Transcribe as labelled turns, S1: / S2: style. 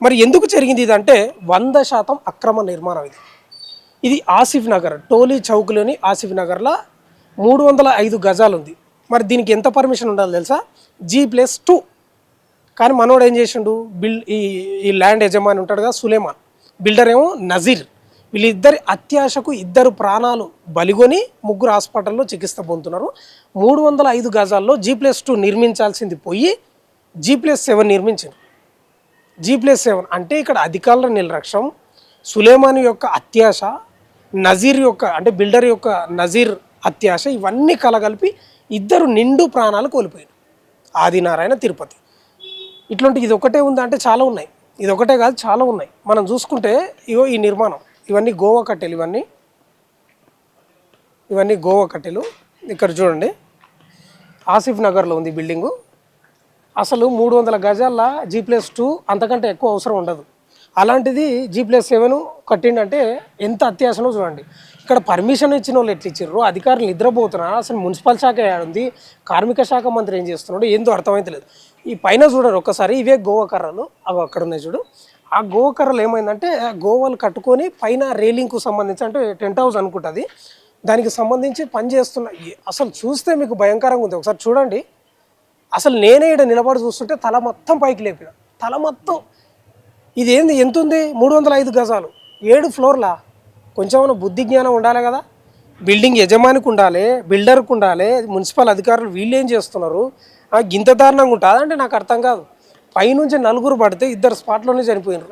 S1: మరి ఎందుకు జరిగింది ఇది అంటే 100% అక్రమ నిర్మాణం ఇది. ఇది ఆసిఫ్ నగర్ టోలీ చౌక్లోని ఆసిఫ్ నగర్లో 305 గజాలు ఉంది. మరి దీనికి ఎంత పర్మిషన్ ఉండాలి తెలుసా? G+2. కానీ మనోడు ఏం చేసిండు, ఈ ల్యాండ్ యజమాని ఉంటాడు కదా సులేమాన్, బిల్డర్ ఏమో నజీర్, వీళ్ళిద్దరి అత్యాశకు ఇద్దరు ప్రాణాలు బలిగొని ముగ్గురు హాస్పిటల్లో చికిత్స పొందుతున్నారు. 305 గజాల్లో G+2 నిర్మించాల్సింది పోయి G+7 నిర్మించారు. G+7 అంటే ఇక్కడ అధికారుల నిర్లక్ష్యం, సులేమాన్ యొక్క అత్యాశ, నజీర్ యొక్క అంటే బిల్డర్ యొక్క నజీర్ అత్యాశ, ఇవన్నీ కలగలిపి ఇద్దరు నిండు ప్రాణాలు కోల్పోయారు. ఆదినారాయణ తిరుపతి. ఇట్లాంటి ఇది ఒకటే ఉందా అంటే చాలా ఉన్నాయి. ఇది ఒకటే కాదు, చాలా ఉన్నాయి. మనం చూసుకుంటే ఇగో ఈ నిర్మాణం, ఇవన్నీ గోవా కట్టెలు, ఇవన్నీ గోవా కట్టెలు. ఇక్కడ చూడండి ఆసిఫ్ నగర్లో ఉంది బిల్డింగు. అసలు 300 గజాల G+2 అంతకంటే ఎక్కువ అవసరం ఉండదు. అలాంటిది G+7 కట్టిండంటే ఎంత అత్యాశనో చూడండి. ఇక్కడ పర్మిషన్ ఇచ్చిన వాళ్ళు ఎట్లా ఇచ్చారు, అధికారులు నిద్రపోతున్నారు, అసలు మున్సిపల్ శాఖ ఏడుంది, కార్మిక శాఖ మంత్రి ఏం చేస్తున్నాడు ఏందో అర్థమైతలేదు. ఈ పైన చూడరు ఒక్కసారి, ఇవే గోవా కర్రలు, అవి అక్కడ ఉన్నాయి చూడు. ఆ గోవా కర్రలు ఏమైందంటే గోవాలు కట్టుకొని పైన రైలింగ్కు సంబంధించి అంటే టెంట్ హౌస్ అనుకుంటుంది, దానికి సంబంధించి పని చేస్తున్నాయి. అసలు చూస్తే మీకు భయంకరంగా ఉంది. ఒకసారి చూడండి. అసలు నేనే ఇక్కడ నిలబడి చూస్తుంటే తల మొత్తం పైకి లేపిన, తల మొత్తం. ఇది ఏంది, ఎంత ఉంది? 305 గజాలు, 7 ఫ్లోర్లా. కొంచెం బుద్ధి జ్ఞానం ఉండాలి కదా. బిల్డింగ్ యజమానికి ఉండాలి, బిల్డర్కి ఉండాలి, మున్సిపల్ అధికారులు వీళ్ళు ఏం చేస్తున్నారు? గింత దారుణంగా ఉంటుంది అంటే నాకు అర్థం కాదు. పైనుంచి 4 పడితే 2 స్పాట్లోనే చనిపోయినారు.